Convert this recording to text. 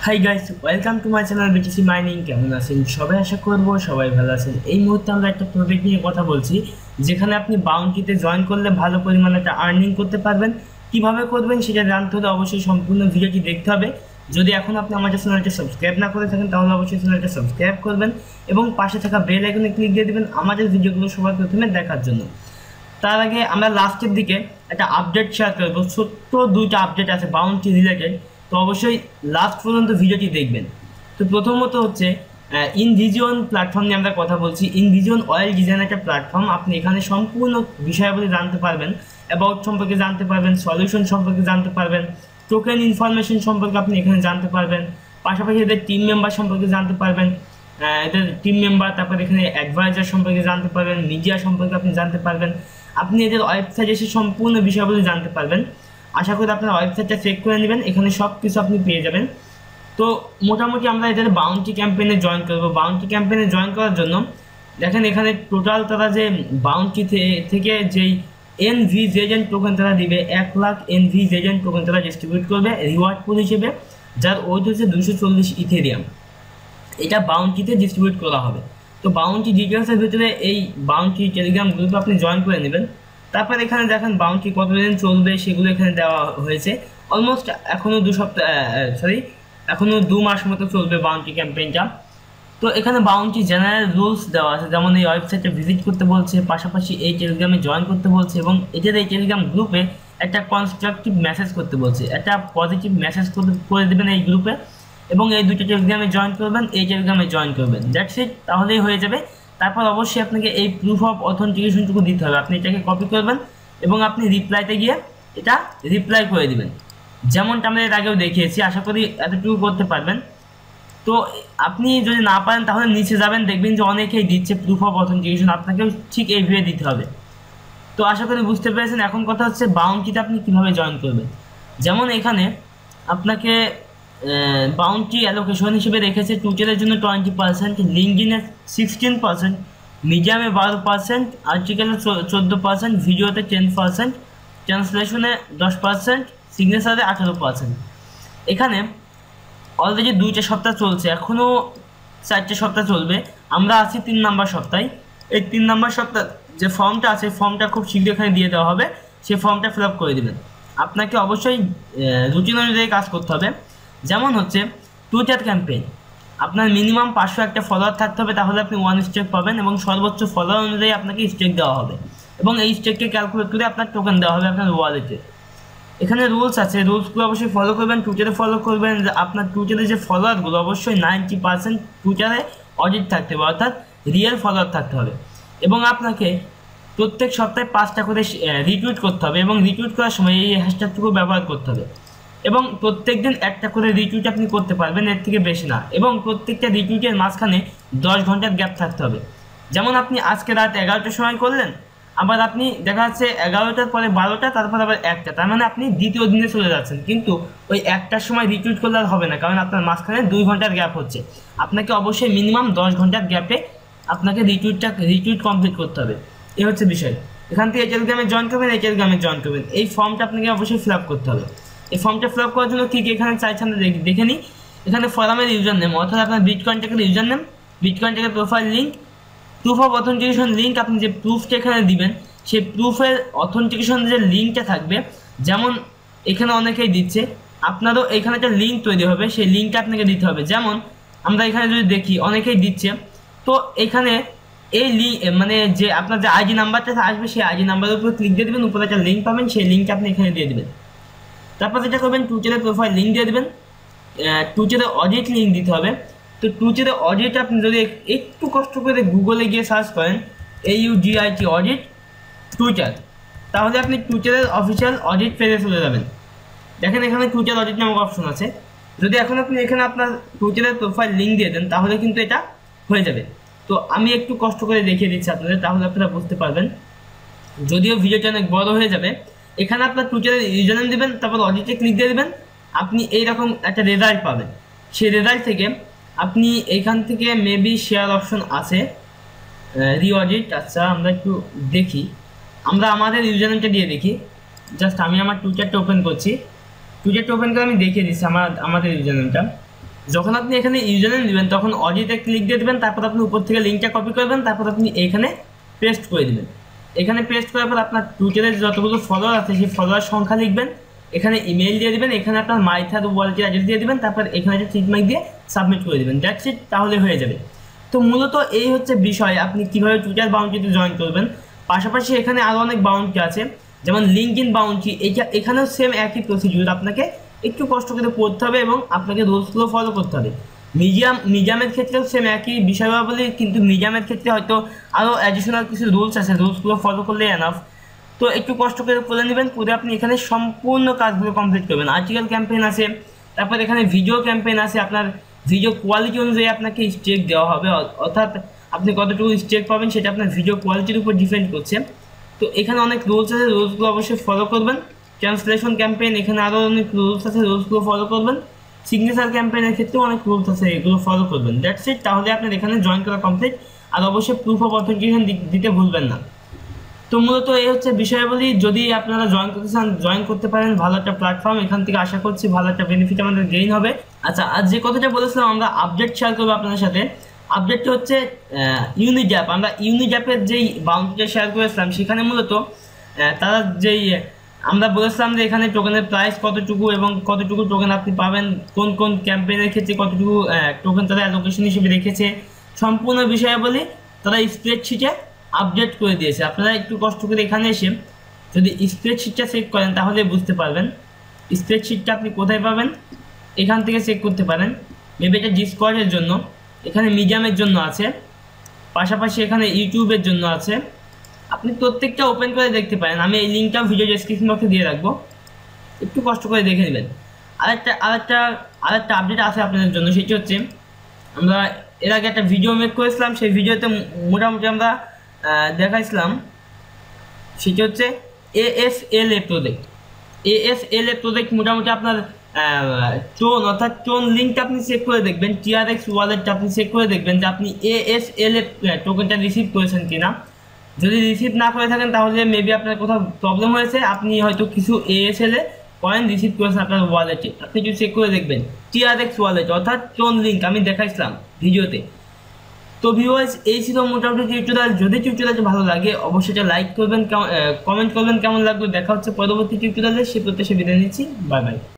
Hi guys, welcome to my channel BTC mining. কেমন আছেন সবাই? আশা করবো সবাই ভালো আছেন। এই মুহূর্তে আমরা একটা প্রজেক্ট নিয়ে কথা বলছি, যেখানে আপনি বাউন্টিতে জয়েন করলে ভালো পরিমাণে একটা আর্নিং করতে পারবেন। কিভাবে করবেন সেটা জানতে হলে অবশ্যই সম্পূর্ণ ভিডিওটি দেখতে হবে। যদি এখন আপনি আমাদের চ্যানেলটা সাবস্ক্রাইব না করে থাকেন তাহলে অবশ্যই চ্যানেলটা সাবস্ক্রাইব করবেন এবং পাশে থাকা বেল আইকনে ক্লিক দিয়ে দেবেন আমাদের ভিডিওগুলো সবার প্রথমে দেখার জন্য। তার আগে আমরা লাস্টের দিকে একটা আপডেট শেয়ার করবো, ছোট্ট দুইটা আপডেট আছে বাউন্টি রিলেটেড, তো অবশ্যই লাস্ট পর্যন্ত ভিডিওটি দেখবেন। তো প্রথমত হচ্ছে ইনভিজিওন প্ল্যাটফর্ম নিয়ে আমরা কথা বলছি। ইনভিজিওন অয়েল ডিজাইন একটা প্ল্যাটফর্ম, আপনি এখানে সম্পূর্ণ বিষয়াবলী জানতে পারবেন, অ্যাবাউট সম্পর্কে জানতে পারবেন, সলিউশন সম্পর্কে জানতে পারবেন, টোকেন ইনফরমেশন সম্পর্কে আপনি এখানে জানতে পারবেন, পাশাপাশি এদের টিম মেম্বার সম্পর্কে জানতে পারবেন, এদের টিম মেম্বার, তারপর এখানে অ্যাডভাইজার সম্পর্কে জানতে পারবেন, মিডিয়া সম্পর্কে আপনি জানতে পারবেন, আপনি এদের ওয়েবসাইটে এসে সম্পূর্ণ বিষয়গুলো জানতে পারবেন। আশা করি আপনার ওয়েবসাইটটা চেক করে নেবেন, এখানে সব কিছু আপনি পেয়ে যাবেন। তো মোটামুটি আমরা এদের বাউন্টি ক্যাম্পেইনে জয়েন করবো। বাউন্টি ক্যাম্পেইনে জয়েন করার জন্য দেখেন এখানে টোটাল তারা যে বাউন্টি থেকে যেই এনভিজেডেন্ট টোকেন তারা দিবে, 1 লাখ এনভিজেডেন্ট টোকেন তারা ডিস্ট্রিবিউট করবে রিওয়ার্ড পুল হিসেবে, যার ওয়েট হচ্ছে 240 ইথেরিয়াম। এটা বাউন্টিতে ডিস্ট্রিবিউট করা হবে। তো বাউন্টি ডিটেলসের ভিতরে এই বাউন্টি টেলিগ্রাম গ্রুপে আপনি জয়েন করে নেবেন। তারপর এখানে দেখেন বাউন্টি কতদিন চলবে সেগুলো এখানে দেওয়া হয়েছে। অলমোস্ট এখনও 2 মাস মতো চলবে বাউন্টি ক্যাম্পেইনটা। তো এখানে বাউন্টি জেনারেল রুলস দেওয়া আছে, যেমন এই ওয়েবসাইটে ভিজিট করতে বলছে, পাশাপাশি এই টেলিগ্রামে জয়েন করতে বলছে এবং এদের এই টেলিগ্রাম গ্রুপে একটা কনস্ট্রাকটিভ মেসেজ করতে বলছে, একটা পজিটিভ মেসেজ করে দেবেন এই গ্রুপে এবং এই দুটো টেলিগ্রামে জয়েন করবেন, এই টেলিগ্রামে জয়েন করবেন, দ্যাটস ইট, তাহলেই হয়ে যাবে। তারপর অবশ্যই আপনাকে এই প্রুফ অফ অথেন্টিকেশনটুকু দিতে হবে। আপনি এটাকে কপি করবেন এবং আপনি রিপ্লাইতে গিয়ে এটা রিপ্লাই করে দিবেন, যেমনটা আমরা এর আগেও দেখিয়েছি। আশা করি এতটুকু করতে পারবেন। তো আপনি যদি না পারেন তাহলে নিচে যাবেন, দেখবেন যে অনেকেই দিচ্ছে প্রুফ অফ অথেন্টিকেশন, আপনাকেও ঠিক এইভাবে দিতে হবে। তো আশা করি বুঝতে পেরেছেন। এখন কথা হচ্ছে বাউন্টিতে আপনি কীভাবে জয়েন করবেন। যেমন এখানে আপনাকে বাউন্টি অ্যালোকেশন হিসেবে রেখেছে টুইটারের জন্য 20%, লিঙ্কডিনে 16%, মিডিয়ামে 12%, আর্টিকেলে 14%, ভিডিওতে 10%, ট্রান্সলেশনে 10%, সিগনেচারে 18%। এখানে অলরেডি 2টা সপ্তাহ চলছে, এখনও 4টে সপ্তাহ চলবে। আমরা আছি 3 নম্বর সপ্তাহে। এই 3 নম্বর সপ্তাহ যে ফর্মটা আছে, ফর্মটা খুব শীঘ্র এখানে দিয়ে দেওয়া হবে, সেই ফর্মটা ফিল আপ করে দেবেন। আপনাকে অবশ্যই রুটিন অনুযায়ী কাজ করতে হবে। যেমন হচ্ছে টুইটার ক্যাম্পেইন, আপনার মিনিমাম 500 একটা ফলোয়ার থাকতে হবে, তাহলে আপনি 1 স্টেক পাবেন এবং সর্বোচ্চ ফলোয়ার অনুযায়ী আপনাকে স্টেক দেওয়া হবে এবং এই স্টেককে ক্যালকুলেট করে আপনার টোকেন দেওয়া হবে আপনার ওয়ালেটে। এখানে রুলস আছে, রুলসগুলো অবশ্যই ফলো করবেন, টুইটারে ফলো করবেন। আপনার টুইটারে যে ফলোয়ারগুলো অবশ্যই 90% টুইটারে অডিট থাকতে হবে, অর্থাৎ রিয়েল ফলোয়ার থাকতে হবে এবং আপনাকে প্রত্যেক সপ্তাহে 5টা করে রিটুইট করতে হবে এবং রিটুইট করার সময় এই হ্যাশট্যাগটুকু ব্যবহার করতে হবে এবং প্রত্যেক দিন একটা করে রিটুইট আপনি করতে পারবেন, এর থেকে বেশি না। এবং প্রত্যেকটা রিটুইটের মাঝখানে 10 ঘন্টার গ্যাপ থাকতে হবে। যেমন আপনি আজকে রাত 11টার সময় করলেন, আবার আপনি দেখা যাচ্ছে 11টার পরে 12টা, তারপর আবার 1টা, তার মানে আপনি দ্বিতীয় দিনে চলে যাচ্ছেন। কিন্তু ওই 1টার সময় রিটুইট করলে আর হবে না, কারণ আপনার মাঝখানে 2 ঘন্টার গ্যাপ হচ্ছে। আপনাকে অবশ্যই মিনিমাম 10 ঘন্টার গ্যাপে আপনাকে রিটুইট কমপ্লিট করতে হবে। এই হচ্ছে বিষয়। এখান থেকে এই টেলিগ্রামে জয়েন করবেন, এই টেলিগ্রামে জয়েন করবেন। এই ফর্মটা আপনাকে অবশ্যই ফিল আপ করতে হবে। এই ফর্মটা ফিল আপ করার জন্য কী কী এখানে চাইছে আমরা দেখে নিই। এখানে ফরামের ইউজার নেম, অর্থাৎ আপনার বিটকয়েন টেকের ইউজার নেম, বিটকয়েন টেকের profile link, proof of authentication link, আপনি যে প্রুফটা এখানে দিবেন সেই প্রুফের অথেন্টিকেশন যে লিঙ্কটা থাকবে, যেমন এখানে অনেকেই দিচ্ছে, আপনারও এখানে একটা লিঙ্ক তৈরি হবে, সেই লিঙ্কটা আপনাকে দিতে হবে। যেমন আমরা এখানে যদি দেখি অনেকেই দিচ্ছে, তো এখানে এই লিঙ্ক মানে যে আপনার যে আইডি নাম্বারটা আসবে সেই আইডি নাম্বারের উপর ক্লিক দিয়ে দেবেন, উপরে একটা লিঙ্ক পাবেন, সেই লিঙ্কটা আপনি এখানে দিয়ে দেবেন। তারপর যেটা করবেন, টুইটারের প্রোফাইল লিঙ্ক দিয়ে দেবেন, টুইটারের অডিট লিঙ্ক দিতে হবে। তো টুইটারের অডিট আপনি যদি একটু কষ্ট করে গুগলে গিয়ে সার্চ করেন AUDIT অডিট টুইটার, তাহলে আপনি টুইটারের অফিসিয়াল অডিট পেজে চলে যাবেন। দেখেন এখানে টুইটার অডিট নামক অপশন আছে। যদি এখন আপনি এখানে আপনার টুইটারের প্রোফাইল লিঙ্ক দিয়ে দেন তাহলে কিন্তু এটা হয়ে যাবে। তো আমি একটু কষ্ট করে দেখিয়ে দিচ্ছি আপনাদের, তাহলে আপনারা বুঝতে পারবেন। যদিও ভিডিওটা অনেক বড় হয়ে যাবে। এখানে আপনার টুইটারের ইউজার নেম দেবেন, তারপর অডিটে ক্লিক দিয়ে দেবেন, আপনি এইরকম একটা রেজাল্ট পাবেন। সেই রেজাল্ট থেকে আপনি এইখান থেকে মেবি শেয়ার অপশন আছে, রিঅডিট। আচ্ছা আমরা একটু দেখি, আমরা আমাদের ইউজার নেমটা দিয়ে দেখি। জাস্ট আমি আমার টুইটারটা ওপেন করছি, টুইটারটা ওপেন করে আমি দেখিয়ে দিচ্ছি আমাদের ইউজার নেমটা। যখন আপনি এখানে ইউজার নেম দিবেন তখন অডিতে ক্লিক দিয়ে দেবেন, তারপর আপনি উপর থেকে লিঙ্কটা কপি করবেন, তারপর আপনি এখানে পেস্ট করে দেবেন। এখানে পেস্ট করার পর আপনার টুইটারের যতগুলো ফলোয়ার আছে সেই ফলোয়ার সংখ্যা লিখবেন, এখানে ইমেল দিয়ে দিবেন, এখানে আপনার মাইথার ওয়ালেটের অ্যাড্রেস দিয়ে দিবেন, তারপর এখানে একটা টিক মার্ক দিয়ে সাবমিট করে দেবেন। দ্যাটস ইট, তাহলে হয়ে যাবে। তো মূলত এই হচ্ছে বিষয় আপনি কিভাবে টুইটার বাউন্টিতে জয়েন করবেন। পাশাপাশি এখানে আরও অনেক বাউন্টি আছে, যেমন লিঙ্কডইন বাউন্টি, এখানেও সেম একই প্রসিডিউর, আপনাকে একটু কষ্ট করে পড়তে হবে এবং আপনাকে রুলসগুলো ফলো করতে হবে। মিডিয়ামের ক্ষেত্রেও সেম একই বিষয়াবলী, কিন্তু মিডিয়ামের ক্ষেত্রে হয়তো আরও অ্যাডিশনাল কিছু রুলস আছে, রুলসগুলো ফলো করলে এনাফ। তো একটু কষ্ট করে পড়ে নেবেন, পরে আপনি এখানে সম্পূর্ণ কাজগুলো কমপ্লিট করবেন। আর্টিকেল ক্যাম্পেইন আছে, তারপর এখানে ভিডিও ক্যাম্পেইন আছে, আপনার ভিডিও কোয়ালিটি অনুযায়ী আপনাকে স্টেক দেওয়া হবে, অর্থাৎ আপনি কতটুকু স্টেক পাবেন সেটা আপনার ভিডিও কোয়ালিটির উপর ডিপেন্ড করছে। তো এখানে অনেক রুলস আছে, রুলসগুলো অবশ্যই ফলো করবেন। ট্রান্সলেশন ক্যাম্পেইন, এখানে আরও অনেক রুলস আছে, রুলসগুলো ফলো করবেন। সিগনেচার ক্যাম্পেইনের ক্ষেত্রেও অনেক রুলস আছে, এগুলো ফলো করবেন। দ্যাটস ইট, তাহলে আপনার এখানে জয়েন করা কমপ্লিট। আর অবশ্যই প্রুফ অফ অথেন্টিকেশন দিতে ভুলবেন না। তো মূলত এই হচ্ছে বিষয়াবলী। যদি আপনারা জয়েন করতে চান জয়েন করতে পারেন, ভালো একটা প্ল্যাটফর্ম, এখান থেকে আশা করছি ভালো একটা বেনিফিট আমাদের গেইন হবে। আচ্ছা, আর যে কথাটা বলেছিলাম আমরা আপডেট শেয়ার করবো আপনাদের সাথে, আপডেটটা হচ্ছে ইউনিড্যাপ। আমরা ইউনিড্যাপের যেই বাউন্টিটা শেয়ার করেছিলাম সেখানে মূলত তারা যেই আমরা বলেছিলাম যে এখানে টোকেনের প্রাইস কতটুকু এবং কতটুকু টোকেন আপনি পাবেন, কোন কোন ক্যাম্পেইনের ক্ষেত্রে কতটুকু টোকেন তারা অ্যালোকেশন হিসেবে রেখেছে, সম্পূর্ণ বিষয়াবলী তারা স্প্রেডশিটে আপডেট করে দিয়েছে। আপনারা একটু কষ্ট করে এখানে এসে যদি স্প্রেডশিটটা চেক করেন তাহলে বুঝতে পারবেন। স্প্রেডশিটটা আপনি কোথায় পাবেন, এখান থেকে চেক করতে পারেন। মেবি এটা ডিসকর্ডের জন্য, এখানে মিডিয়ামের জন্য আছে, পাশাপাশি এখানে ইউটিউবের জন্য আছে। আপনি প্রত্যেকটা ওপেন করে দেখতে পারেন, আমি এই লিঙ্কটা ভিডিও ডেসক্রিপশন বক্সে দিয়ে রাখবো, একটু কষ্ট করে দেখে নেবেন। আরেকটা আপডেট আছে আপনাদের জন্য, সেটি হচ্ছে আমরা এর আগে একটা ভিডিও মেক করেছিলাম, সেই ভিডিওতে মোটামুটি আমরা দেখাইছিলাম, সেটি হচ্ছে ASLA প্রজেক্ট। ASLA প্রজেক্ট মোটামুটি আপনার টোন, অর্থাৎ টোন লিঙ্কটা আপনি চেক করে দেখবেন, TRX ওয়ালেটটা আপনি চেক করে দেখবেন যে আপনি ASLA টোকেনটা রিসিভ করেছেন কিনা। যদি রিসিভ না করে থাকেন তাহলে মেবি আপনার কোথাও প্রবলেম হয়েছে, আপনি হয়তো কিছু ASLA কয়েন রিসিভ করেছেন আপনার ওয়ালেটে, আপনি একটু চেক করে দেখবেন TRX ওয়ালেট, অর্থাৎ টোন লিঙ্ক আমি দেখাইছিলাম ভিডিওতে। তো ভিউয়ার্স, এই ছিল মোটামুটি টিউটোরিয়াল। যদি টিউটোরিয়ালটা ভালো লাগে অবশ্যই এটা লাইক করবেন, কমেন্ট করবেন কেমন লাগবে। দেখা হচ্ছে পরবর্তী টিউটোরিয়ালে, সে প্রত্যাশা বিদায় নিচ্ছি। Bye bye.